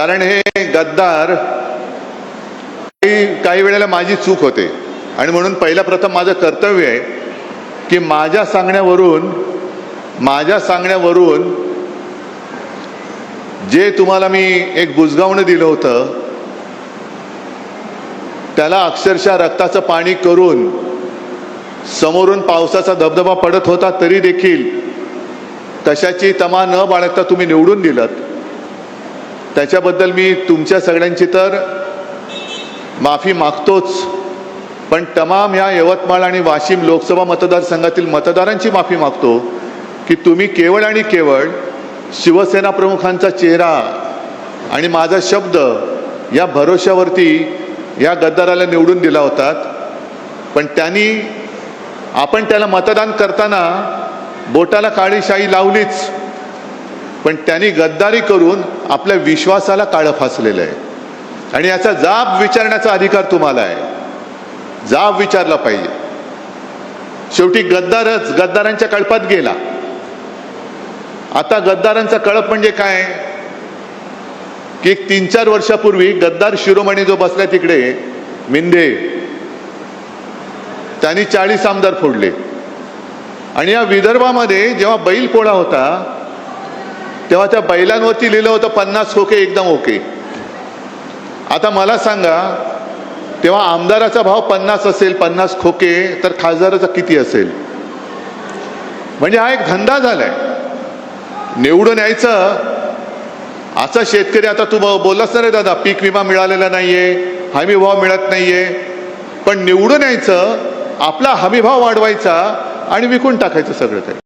कारण हे गद्दार काही वेळेला माझी चूक होते आणि म्हणून पहिला प्रथम माझं कर्तव्य आहे की माझ्या सांगण्यावरून जे तुम्हाला मी एक बुजगावणं दिलं होतं त्याला अक्षरशः रक्ताचं पाणी करून समोरून पावसाचा धबधबा पडत होता तरी देखील कशाची तमा न बाळगता तुम्ही निवडून दिलत, त्याच्याबद्दल मी तुमच्या सगळ्यांची तर माफी मागतोच, पण तमाम ह्या यवतमाळ आणि वाशिम लोकसभा मतदारसंघातील मतदारांची माफी मागतो की तुम्ही केवळ आणि केवळ शिवसेना प्रमुखांचा चेहरा आणि माझा शब्द या भरोश्यावरती या गद्दाराला निवडून दिला होतात. पण आपण त्याला मतदान करताना बोटाला काळी शाई लावलीच, पण त्यांनी गद्दारी करून आपल्या विश्वासाला काळं फासलेलं आहे आणि याचा जाब विचारण्याचा अधिकार तुम्हाला आहे. जाब विचारला पाहिजे. शेवटी गद्दारांच्या कळपात गेला. आता गद्दारांचा कळप म्हणजे काय की 3-4 वर्षापूर्वी गद्दार शिरोमणी जो बसलाय तिकडे मिंदे, त्यांनी 40 आमदार फोडले आणि या विदर्भामध्ये जेव्हा बैल पोळा होता तेव्हा त्या बैलांवरती लिहिलं होतं 50 खोके एकदम ओके. आता मला सांगा, तेव्हा आमदाराचा भाव 50 असेल, 50 खोके, तर खासदाराचा किती असेल? म्हणजे हा एक धंदा झालाय. निवडून यायचं असा शेतकरी. आता तू बोललास ना रे दादा, पीक विमा मिळालेला नाहीये, हमी भाव मिळत नाहीये, पण निवडून यायचं, आपला हमी भाव वाढवायचा आणि विकून टाकायचं सगळं काही.